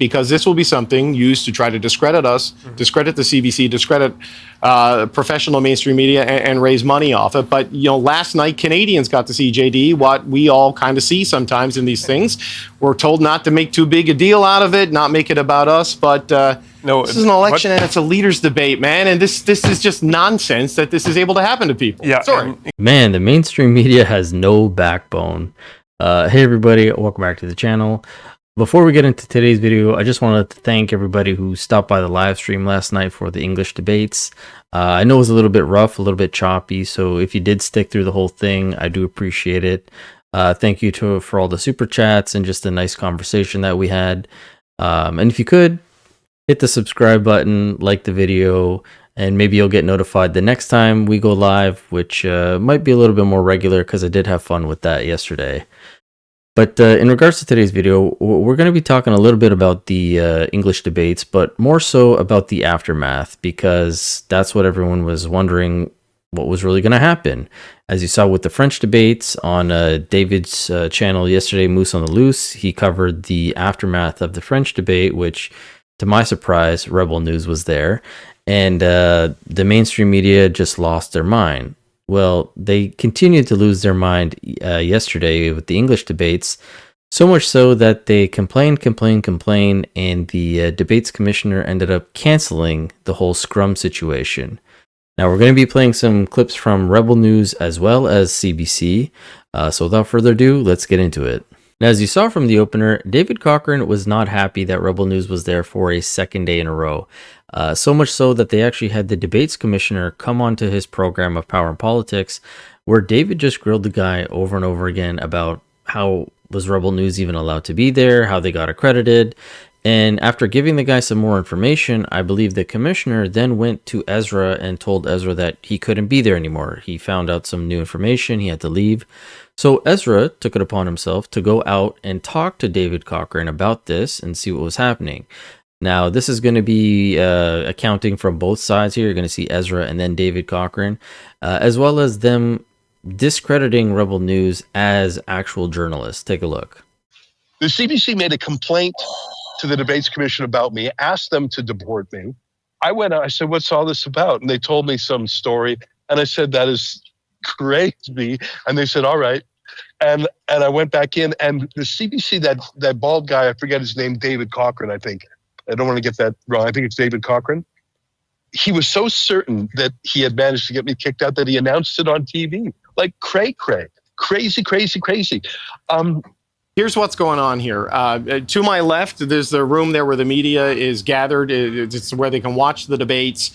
because this will be something used to try to discredit us, discredit the CBC, discredit professional mainstream media, and raise money off it. But, you know, last night, Canadians got to see, JD, what we all kind of see sometimes in these things. We're told not to make too big a deal out of it, not make it about us, but no, this is an election and it's a leaders debate, man. And this is just nonsense that this is able to happen to people. Yeah, sorry. Man, the mainstream media has no backbone. Hey, everybody, welcome back to the channel. Before we get into today's video, I just wanted to thank everybody who stopped by the live stream last night for the English debates. I know it was a little bit rough, a little bit choppy, so if you did stick through the whole thing, I do appreciate it. Thank you for all the super chats and just a nice conversation that we had. And if you could, hit the subscribe button, like the video, and maybe you'll get notified the next time we go live, which might be a little bit more regular because I did have fun with that yesterday. But in regards to today's video, we're going to be talking a little bit about the English debates, but more so about the aftermath, because that's what everyone was wondering what was really going to happen. As you saw with the French debates on David's channel yesterday, Moose on the Loose, he covered the aftermath of the French debate, which, to my surprise, Rebel News was there, and the mainstream media just lost their mind. Well, they continued to lose their mind yesterday with the English debates, so much so that they complained, and the debates commissioner ended up canceling the whole scrum situation. Now, we're going to be playing some clips from Rebel News as well as CBC, so without further ado, let's get into it. Now, as you saw from the opener, David Cochrane was not happy that Rebel News was there for a second day in a row. So much so that they actually had the debates commissioner come onto his program of Power and Politics, where David just grilled the guy over and over again about how was Rebel News even allowed to be there, how they got accredited. And after giving the guy some more information, I believe the commissioner then went to Ezra and told Ezra that he couldn't be there anymore. He found out some new information, he had to leave. So Ezra took it upon himself to go out and talk to David Cochrane about this and see what was happening. Now, this is going to be accounting from both sides here. You're going to see Ezra and then David Cochrane, as well as them discrediting Rebel News as actual journalists. Take a look. The CBC made a complaint to the debates commission about me, asked them to deport me. I went out, I said, what's all this about? And they told me some story. And I said, that is crazy. And they said, all right. And I went back in, and the CBC, that bald guy, I forget his name, David Cochrane, I think. I don't want to get that wrong. I think it's David Cochrane. He was so certain that he had managed to get me kicked out that he announced it on TV. Like crazy. Here's what's going on here. To my left, there's the room there where the media is gathered. It's where they can watch the debates.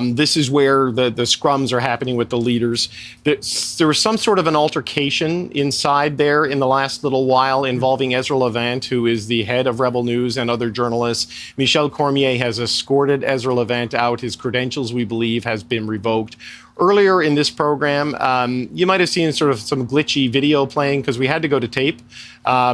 This is where the scrums are happening with the leaders. There was some sort of an altercation inside there in the last little while involving Ezra Levant, who is the head of Rebel News, and other journalists. Michel Cormier has escorted Ezra Levant out. His credentials, we believe, has been revoked. Earlier in this program, you might have seen sort of some glitchy video playing because we had to go to tape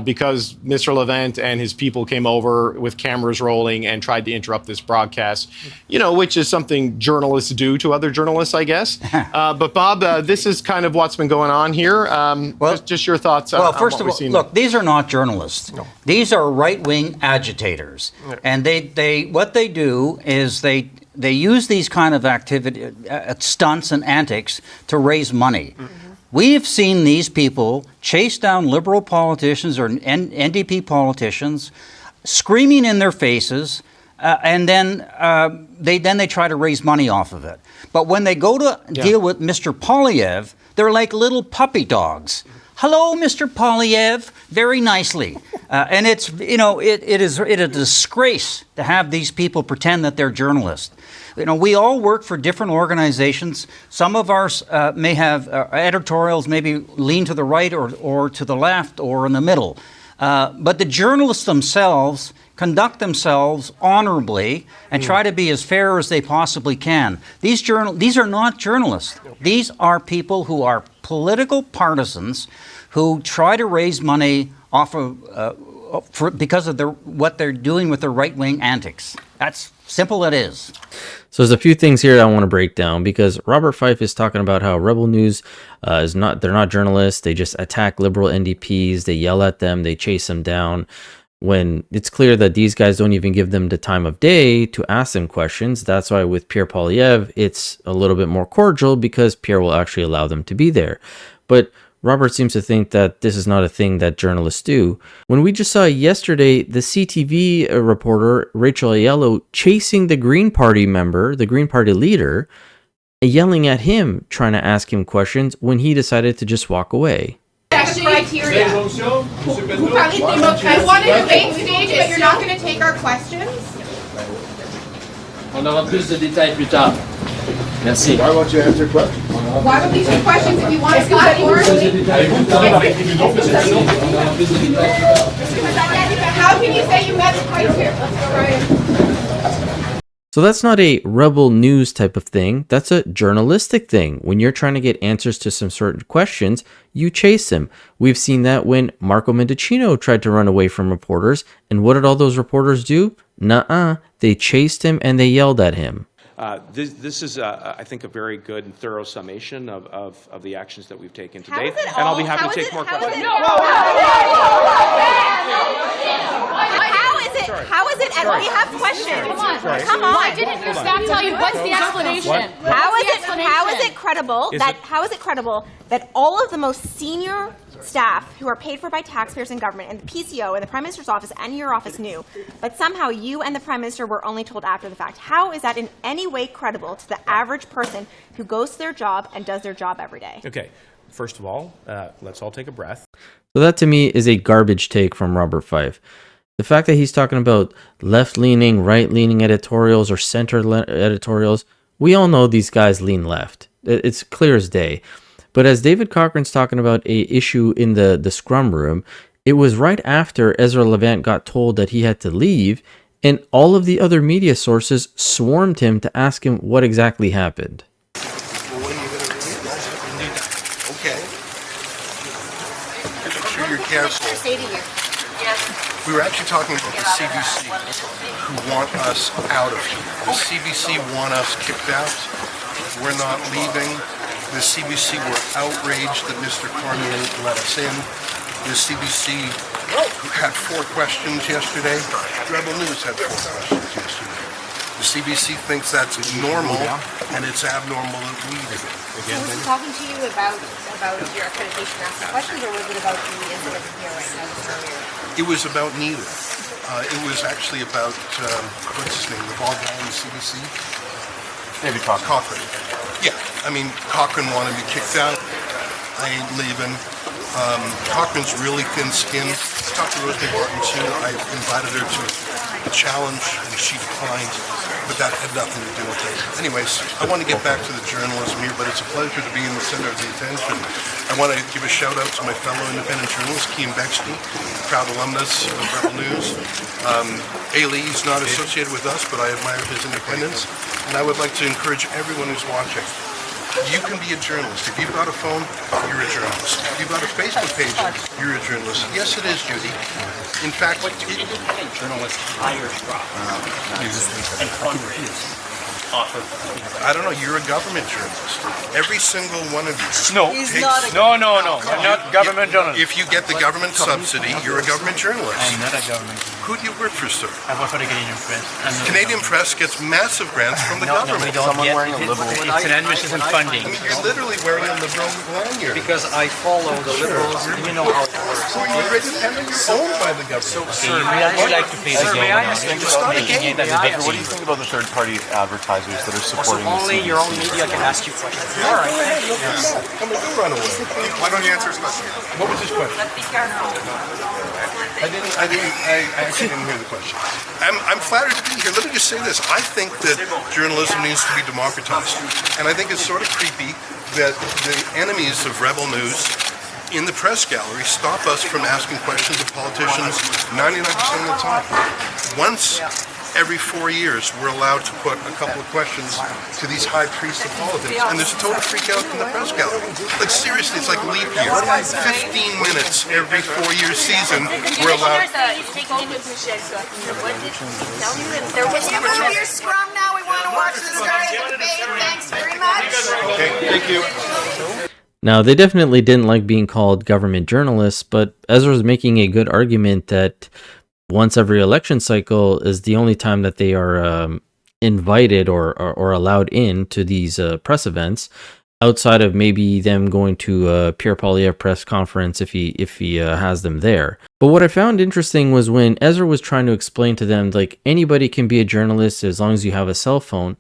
because Mr. Levant and his people came over with cameras rolling and tried to interrupt this broadcast, you know, which is something journalists do to other journalists, I guess. But Bob, this is kind of what's been going on here. Well, just your thoughts on first of all, look, these are not journalists. No. These are right-wing agitators. Yeah. And what they do is they use these kind of activity, stunts and antics to raise money. Mm-hmm. We've seen these people chase down liberal politicians or NDP politicians, screaming in their faces, and then they try to raise money off of it. But when they go to deal with Mr. Polyev, they're like little puppy dogs. Hello, Mr. Polyev, very nicely. And it's, you know, it is a disgrace to have these people pretend that they're journalists. You know, we all work for different organizations. Some of ours may have editorials maybe lean to the right or to the left or in the middle. But the journalists themselves conduct themselves honorably and try to be as fair as they possibly can. These are not journalists. These are people who are political partisans who try to raise money off of because of what they're doing with their right-wing antics. That's simple it is. So there's a few things here I want to break down, because Robert Fife is talking about how Rebel News they're not journalists. They just attack liberal NDPs. They yell at them. They chase them down. when it's clear that these guys don't even give them the time of day to ask them questions. That's why with Pierre Poilievre, it's a little bit more cordial because Pierre will actually allow them to be there. But Robert seems to think that this is not a thing that journalists do. When we just saw yesterday the CTV reporter, Rachel Aiello, chasing the Green Party member, the Green Party leader, yelling at him, trying to ask him questions when he decided to just walk away. Criteria. I want a debate stage, but you're not going to take our questions? On aura plus de détails plus tard. Merci. Why won't you answer questions? Why don't we take questions if you want us to cut How can you say you met the criteria? Let's go right. So that's not a rebel news type of thing. That's a journalistic thing. When you're trying to get answers to some certain questions, you chase them. We've seen that when Marco Mendicino tried to run away from reporters. And what did all those reporters do? Nuh-uh. They chased him and they yelled at him. This is, I think, a very good and thorough summation of the actions that we've taken to date. And I'll be happy to take more questions. How is it? We have questions. Come on. Why didn't your staff tell you? What's the explanation? How is it credible that all of the most senior staff who are paid for by taxpayers and government and the PCO and the Prime Minister's office and your office knew, but somehow you and the Prime Minister were only told after the fact? How is that in any way credible to the average person who goes to their job and does their job every day? Okay. First of all, let's all take a breath. So that to me is a garbage take from Robert Fife. The fact that he's talking about left-leaning, right-leaning editorials or center editorials, we all know these guys lean left. It's clear as day. But as David Cochran's talking about a issue in the scrum room, it was right after Ezra Levant got told that he had to leave, and all of the other media sources swarmed him to ask him what exactly happened. Okay. Make sure you're careful. We were actually talking about the CBC, who want us out of here. The CBC want us kicked out. We're not leaving. The CBC were outraged that Mr. Carney let us in. The CBC had 4 questions yesterday. Rebel News had 4 questions yesterday. The CBC thinks that's normal, and it's abnormal that we do it. Was he talking to you about your accreditation asking questions, or was it about the incident here right now? It was about neither. It was actually about, what's his name, the bald guy in the CBC? Maybe Cochran. Yeah, I mean, Cochran wanted me kicked out. I ain't leaving. Cochran's really thin-skinned. I talked to Rosemary Barton too. I invited her to a challenge, and she declined. But that had nothing to do with it. Anyways, I want to get back to the journalism here, but it's a pleasure to be in the center of the attention. I want to give a shout out to my fellow independent journalist, Kean Bexley, proud alumnus of Rebel News. Ailey's not associated with us, but I admire his independence. And I would like to encourage everyone who's watching. You can be a journalist. If you've got a phone, you're a journalist. If you've got a Facebook page, you're a journalist. Yes, it is, Judy. In fact, Journalists hire and fundraise off of. I don't know, you're a government journalist. Every single one of you. No. No. I'm not government journalist. If you get the government subsidy, you're a government journalist. I'm not a government. Who do you work for, sir? I work for the Canadian Press. Canadian Press gets massive grants from the government. No, we don't get. It's an administration funding. I mean, you're literally wearing a liberal lanyard. Because I follow the liberals. You know how it works. So you're independent, you're owned by the government. Sir, you like to play the game. May I ask you It's not a game. what do you think about the third-party advertisers that are supporting Only your own media can ask you questions. All right. Come on, go run away. Why don't you answer his question? What was his question? I actually didn't hear the question. I'm flattered to be here. Let me just say this. I think that journalism needs to be democratized. And I think it's sort of creepy that the enemies of Rebel News in the press gallery stop us from asking questions of politicians 99% of the time. Once every 4 years, we're allowed to put a couple of questions to these high priests of politics, and there's a total freak out in the press gallery. Like seriously, it's like leap year. 15 minutes every 4-year season, we're allowed. Can you move your scrum now? We want to watch the start of the debate. Thanks very much. Okay, thank you. Now, they definitely didn't like being called government journalists, but Ezra's making a good argument that once every election cycle is the only time that they are invited or allowed in to these press events, outside of maybe them going to Pierre Poilievre press conference if he has them there. But what I found interesting was when Ezra was trying to explain to them, like, anybody can be a journalist as long as you have a cell phone,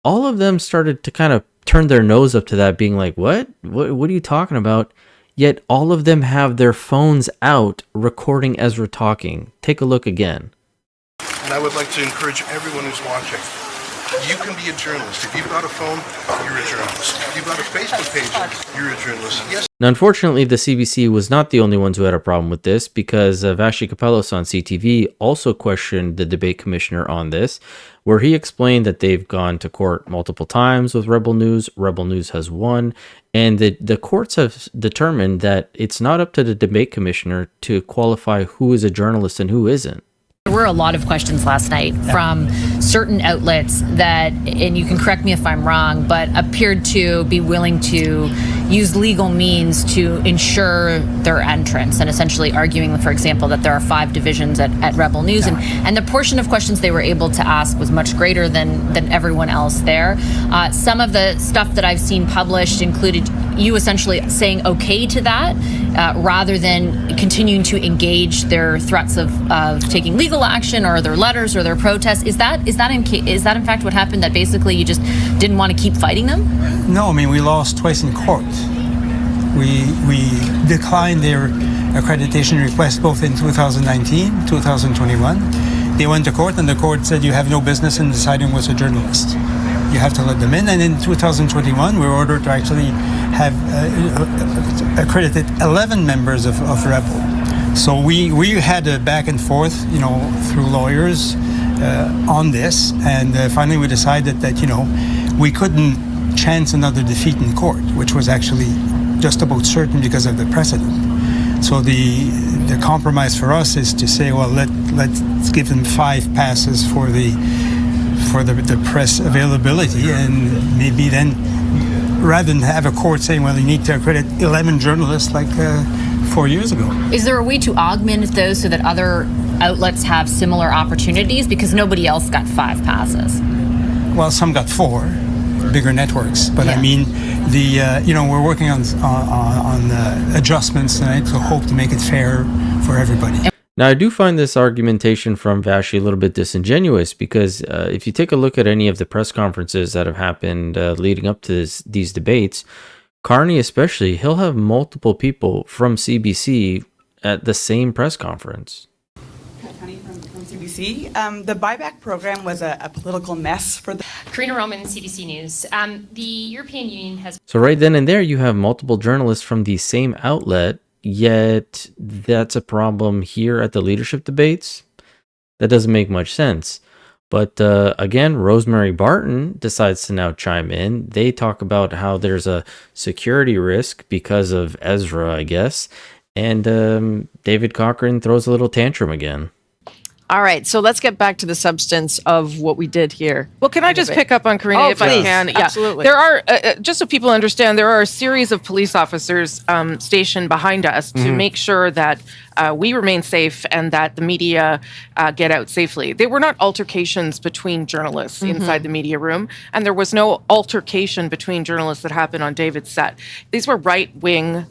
all of them started to kind of turn their nose up to that, being like, what are you talking about? Yet all of them have their phones out recording Ezra talking. Take a look again. And I would like to encourage everyone who's watching. You can be a journalist. If you've got a phone, you're a journalist. If you've got a Facebook page, you're a journalist. Yes. Now, unfortunately, the CBC was not the only ones who had a problem with this, because Vashi Kapelos on CTV also questioned the debate commissioner on this, where he explained that they've gone to court multiple times with Rebel News. Rebel News has won, and the courts have determined that it's not up to the debate commissioner to qualify who is a journalist and who isn't. There were a lot of questions last night from certain outlets that, and you can correct me if I'm wrong, but appeared to be willing to use legal means to ensure their entrance, and essentially arguing, for example, that there are 5 divisions at Rebel News, and the portion of questions they were able to ask was much greater than everyone else there. Some of the stuff that I've seen published included you essentially saying okay to that, rather than continuing to engage their threats of taking legal action or their letters or their protests. Is that in fact what happened? That basically you just didn't want to keep fighting them? No, I mean, we lost twice in court. We declined their accreditation request both in 2019, 2021. They went to court, and the court said you have no business in deciding what's a journalist. You have to let them in. And in 2021, we were ordered to actually have accredited 11 members of Rebel. So we had a back and forth, through lawyers on this. And finally we decided that, we couldn't chance another defeat in court, which was actually just about certain because of the precedent. So the compromise for us is to say, well, let's give them 5 passes for the press availability, and maybe then, rather than have a court saying, well, you need to accredit 11 journalists like 4 years ago. Is there a way to augment those so that other outlets have similar opportunities? Because nobody else got 5 passes. Well, some got 4, bigger networks. But I mean, we're working on adjustments tonight to hope to make it fair for everybody. Now, I do find this argumentation from Vashi a little bit disingenuous, because if you take a look at any of the press conferences that have happened leading up to these debates, Carney especially, he'll have multiple people from CBC at the same press conference. From CBC. The buyback program was a political mess for the... Karina Roman, CBC News. The European Union has... So right then and there, you have multiple journalists from the same outlet, yet that's a problem here at the leadership debates. That doesn't make much sense. But again, Rosemary Barton decides to now chime in. They talk about how there's a security risk because of Ezra, I guess. And David Cochrane throws a little tantrum again. All right, so let's get back to the substance of what we did here. Well, can I just pick up on Karina if I can? Yeah, absolutely. There are, just so people understand, there are a series of police officers stationed behind us to make sure that we remain safe and that the media get out safely. They were not altercations between journalists inside the media room, and there was no altercation between journalists that happened on David's set. These were right-wing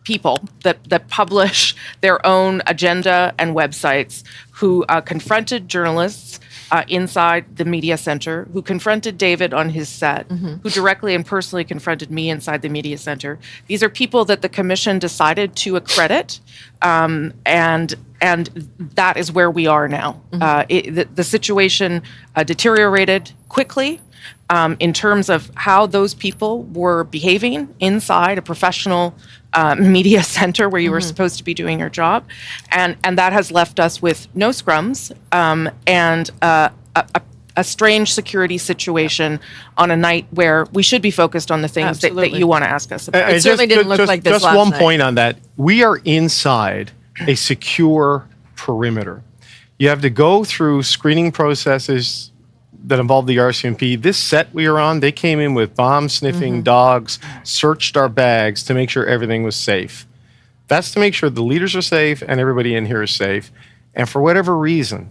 people that publish their own agenda and websites who confronted journalists inside the media center, who confronted David on his set, who directly and personally confronted me inside the media center. These are people that the commission decided to accredit, and that is where we are now. The situation deteriorated quickly in terms of how those people were behaving inside a professional media center where you were supposed to be doing your job. And that has left us with no scrums and a strange security situation on a night where we should be focused on the things that you want to ask us about. It certainly didn't look like this last night. Just one point on that. We are inside a secure perimeter. You have to go through screening processes that involved the RCMP. This set we were on, they came in with bomb-sniffing dogs, searched our bags to make sure everything was safe. That's to make sure the leaders are safe and everybody in here is safe. And for whatever reason,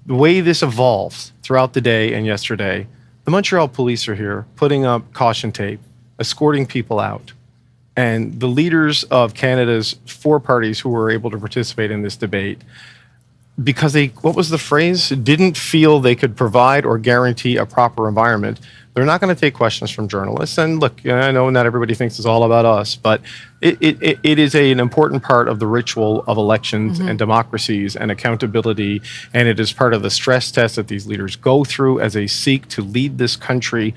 the way this evolved throughout the day and yesterday, the Montreal police are here putting up caution tape, escorting people out. And the leaders of Canada's 4 parties who were able to participate in this debate, because they, what was the phrase? Didn't feel they could provide or guarantee a proper environment. They're not going to take questions from journalists. And look, I know not everybody thinks it's all about us, but it is an important part of the ritual of elections and democracies and accountability. And it is part of the stress test that these leaders go through as they seek to lead this country,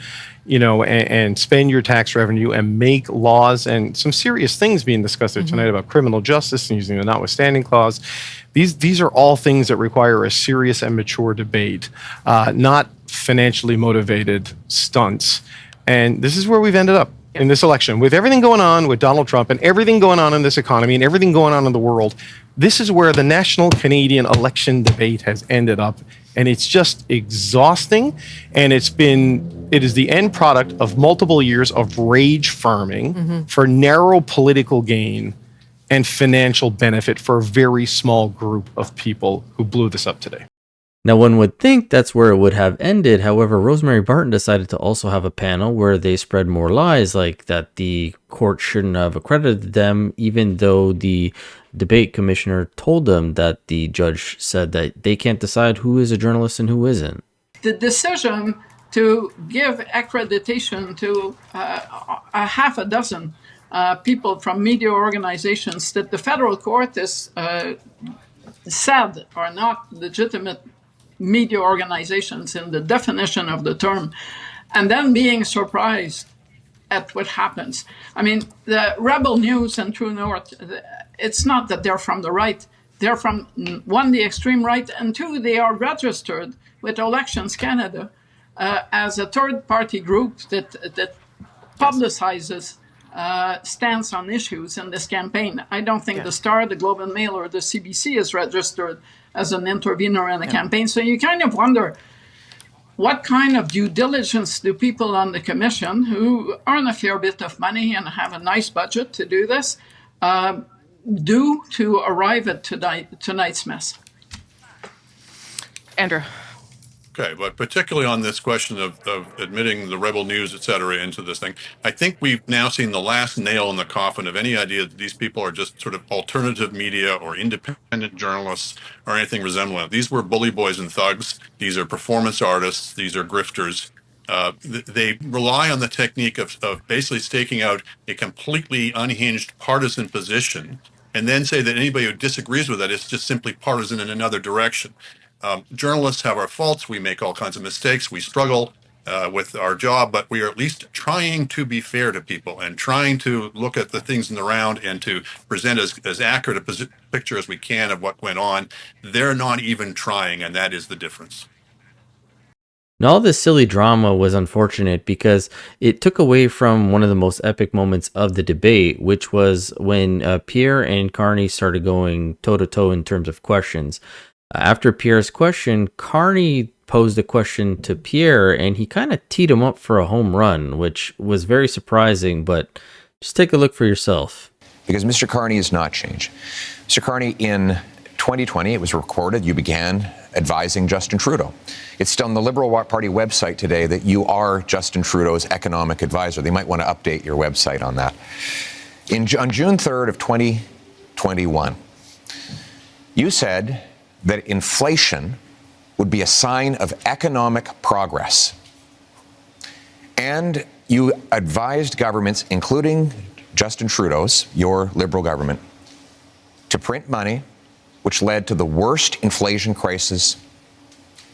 and spend your tax revenue and make laws, and some serious things being discussed here tonight about criminal justice and using the notwithstanding clause. These are all things that require a serious and mature debate, not financially motivated stunts. And this is where we've ended up in this election. With everything going on with Donald Trump and everything going on in this economy and everything going on in the world, this is where the national Canadian election debate has ended up. And it's just exhausting. And it is the end product of multiple years of rage farming for narrow political gain and financial benefit for a very small group of people who blew this up today. Now, one would think that's where it would have ended. However, Rosemary Barton decided to also have a panel where they spread more lies, like that the court shouldn't have accredited them, even though the debate commissioner told them that the judge said that they can't decide who is a journalist and who isn't. The decision to give accreditation to a half a dozen people from media organizations that the federal court has said are not legitimate media organizations in the definition of the term, and then being surprised at what happens. I mean, the Rebel News and True North, it's not that they're from the right. They're from, one, the extreme right, and two, they are registered with Elections Canada as a third-party group that publicizes stance on issues in this campaign. I don't think the Star, the Globe and Mail, or the CBC is registered as an intervener in the campaign. So you kind of wonder, what kind of due diligence do people on the commission who earn a fair bit of money and have a nice budget to do this do to arrive at tonight's mess? Andrew. Okay, but particularly on this question of admitting the Rebel News, et cetera, into this thing, I think we've now seen the last nail in the coffin of any idea that these people are just sort of alternative media or independent journalists or anything resembling. These were bully boys and thugs. These are performance artists. These are grifters. They rely on the technique of basically staking out a completely unhinged partisan position and then say that anybody who disagrees with that is just simply partisan in another direction. Journalists have our faults. We make all kinds of mistakes. We struggle with our job, but we are at least trying to be fair to people and trying to look at the things in the round and to present as accurate a picture as we can of what went on. They're not even trying, and that is the difference. Now, all this silly drama was unfortunate because it took away from one of the most epic moments of the debate, which was when Pierre and Carney started going toe-to-toe in terms of questions. After Pierre's question, Carney posed a question to Pierre, and he kind of teed him up for a home run, which was very surprising, but just take a look for yourself. Because Mr. Carney has not changed. Mr. Carney, in 2020, it was recorded, you began advising Justin Trudeau. It's still on the Liberal Party website today that you are Justin Trudeau's economic advisor. They might want to update your website on that. On June 3rd of 2021, you said that inflation would be a sign of economic progress. And you advised governments, including Justin Trudeau's, your Liberal government, to print money, which led to the worst inflation crisis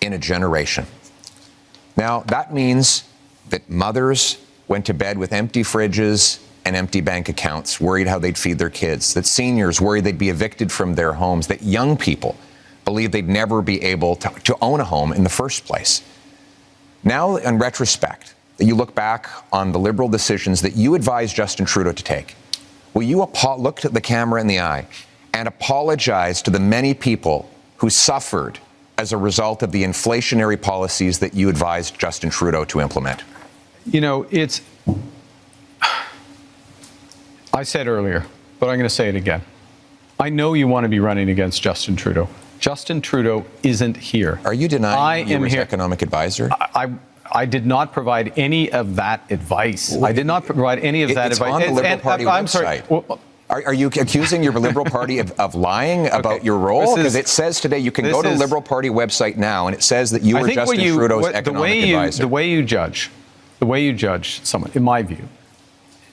in a generation. Now, that means that mothers went to bed with empty fridges and empty bank accounts, worried how they'd feed their kids, that seniors worried they'd be evicted from their homes, that young people believe they'd never be able to own a home in the first place. Now, in retrospect, that you look back on the Liberal decisions that you advised Justin Trudeau to take, will you look at the camera in the eye and apologize to the many people who suffered as a result of the inflationary policies that you advised Justin Trudeau to implement? You know, I said earlier, but I'm going to say it again. I know you want to be running against Justin Trudeau. Justin Trudeau isn't here. Are you denying you were his here. economic advisor? I did not provide any of that advice. I did not provide any of that advice. It's on the Liberal Party I'm website. sorry. Well, are you accusing your Liberal Party of lying about your role? Because it says today you can go to the Liberal Party website now, and it says that you were Justin Trudeau's economic advisor. The way you judge someone, in my view,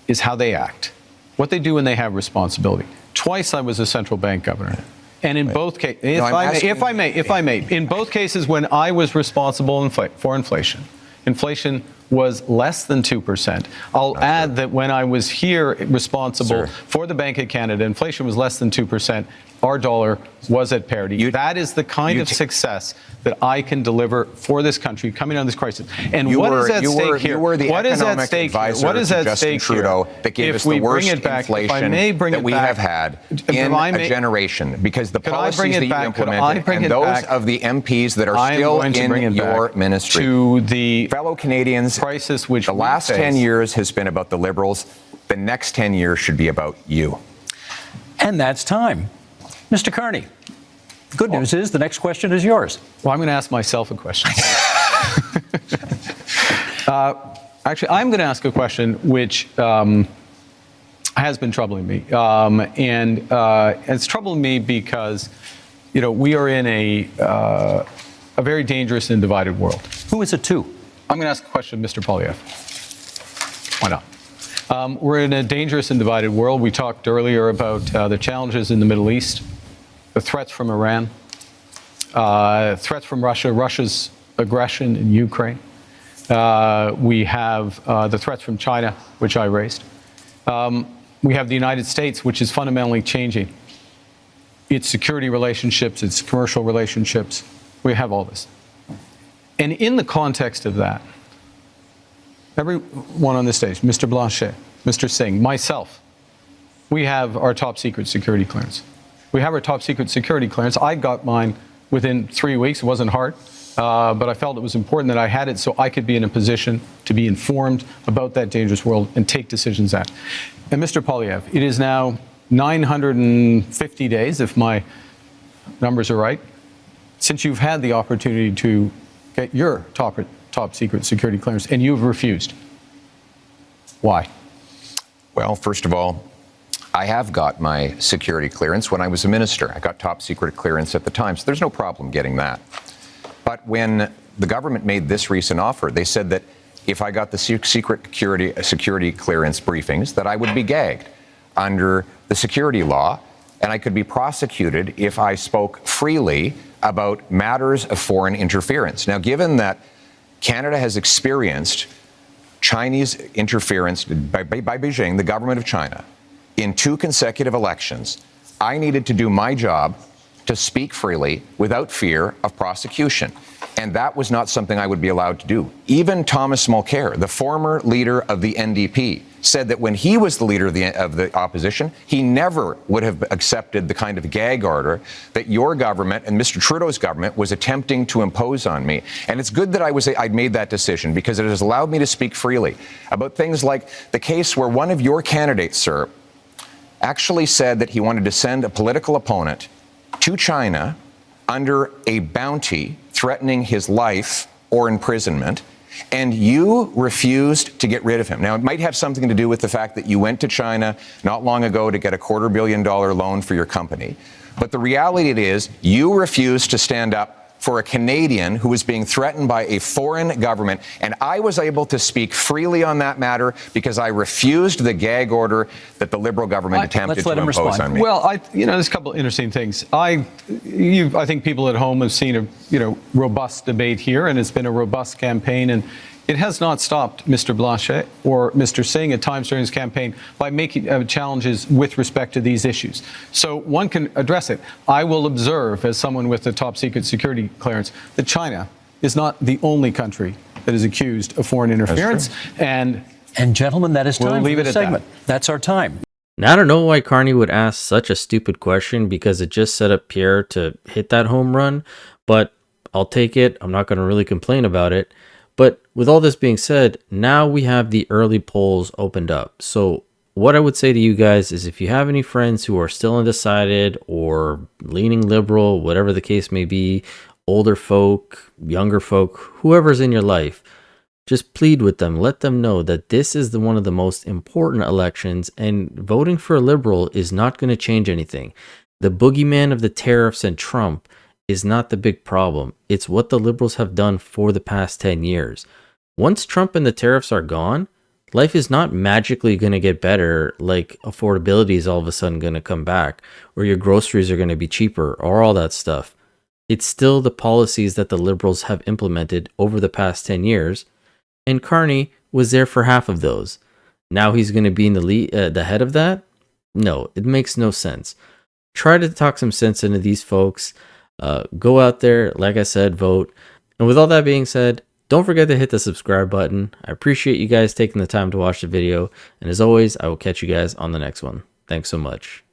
is how they act, what they do when they have responsibility. Twice I was a central bank governor. And in both cases, if I may, in both cases when I was responsible for inflation, inflation was less than 2%. I'll add that when I was here responsible for the Bank of Canada, inflation was less than 2%. Our dollar was at parity. That is the kind of success that I can deliver for this country coming out of this crisis. And what is at stake here? You were the economic advisor to Justin Trudeau that gave us the worst inflation that we have had in a generation, because the policies that you implemented and those of the MPs that are still in your ministry. To the fellow Canadians, crisis which the last 10 years has been about the Liberals. The next 10 years should be about you. And that's time. Mr. Carney, good news is the next question is yours. Well, I'm going to ask myself a question. Actually, I'm going to ask a question which has been troubling me. And it's troubling me because, we are in a very dangerous and divided world. Who is it to? I'm going to ask a question of Mr. Poilievre. Why not? We're in a dangerous and divided world. We talked earlier about the challenges in the Middle East, the threats from Iran, threats from Russia, Russia's aggression in Ukraine. We have the threats from China, which I raised. We have the United States, which is fundamentally changing its security relationships, its commercial relationships. We have all this. And in the context of that, everyone on this stage, Mr. Blanchet, Mr. Singh, myself, we have our top secret security clearance. We have our top secret security clearance. I got mine within 3 weeks. It wasn't hard, but I felt it was important that I had it so I could be in a position to be informed about that dangerous world and take decisions at. And Mr. Poilievre, it is now 950 days, if my numbers are right, since you've had the opportunity to get your top secret security clearance, and you've refused. Why? Well, first of all, I have got my security clearance when I was a minister. I got top secret clearance at the time, so there's no problem getting that. But when the government made this recent offer, they said that if I got the secret security clearance briefings, that I would be gagged under the security law, and I could be prosecuted if I spoke freely about matters of foreign interference. Now, given that Canada has experienced Chinese interference by Beijing, the government of China, in 2 consecutive elections, I needed to do my job to speak freely without fear of prosecution. And that was not something I would be allowed to do. Even Thomas Mulcair, the former leader of the NDP, said that when he was the leader of the opposition, he never would have accepted the kind of gag order that your government and Mr. Trudeau's government was attempting to impose on me. And it's good that I'd made that decision, because it has allowed me to speak freely about things like the case where one of your candidates, sir, actually said that he wanted to send a political opponent to China under a bounty threatening his life or imprisonment, and you refused to get rid of him. Now, it might have something to do with the fact that you went to China not long ago to get a $250 million loan for your company. But the reality is you refused to stand up for a Canadian who was being threatened by a foreign government. And I was able to speak freely on that matter because I refused the gag order that the Liberal government attempted to impose on me. Well, there's a couple of interesting things. I think people at home have seen a robust debate here, and it's been a robust campaign, and it has not stopped Mr. Blanchet or Mr. Singh at times during his campaign by making challenges with respect to these issues. So one can address it. I will observe, as someone with the top secret security clearance, that China is not the only country that is accused of foreign interference. And gentlemen, that is time for this segment. That's our time. Now, I don't know why Carney would ask such a stupid question, because it just set up Pierre to hit that home run, but I'll take it. I'm not going to really complain about it. But with all this being said, now we have the early polls opened up. So what I would say to you guys is if you have any friends who are still undecided or leaning liberal, whatever the case may be, older folk, younger folk, whoever's in your life, just plead with them. Let them know that this is one of the most important elections, and voting for a liberal is not going to change anything. The boogeyman of the tariffs and Trump is not the big problem. It's what the liberals have done for the past 10 years. Once Trump and the tariffs are gone, life is not magically going to get better, like affordability is all of a sudden going to come back, or your groceries are going to be cheaper, or all that stuff. It's still the policies that the liberals have implemented over the past 10 years, and Carney was there for half of those. Now he's going to be in the head of that? No, it makes no sense. Try to talk some sense into these folks. Go out there, like I said, vote. And with all that being said, don't forget to hit the subscribe button. I appreciate you guys taking the time to watch the video. And as always, I will catch you guys on the next one. Thanks so much.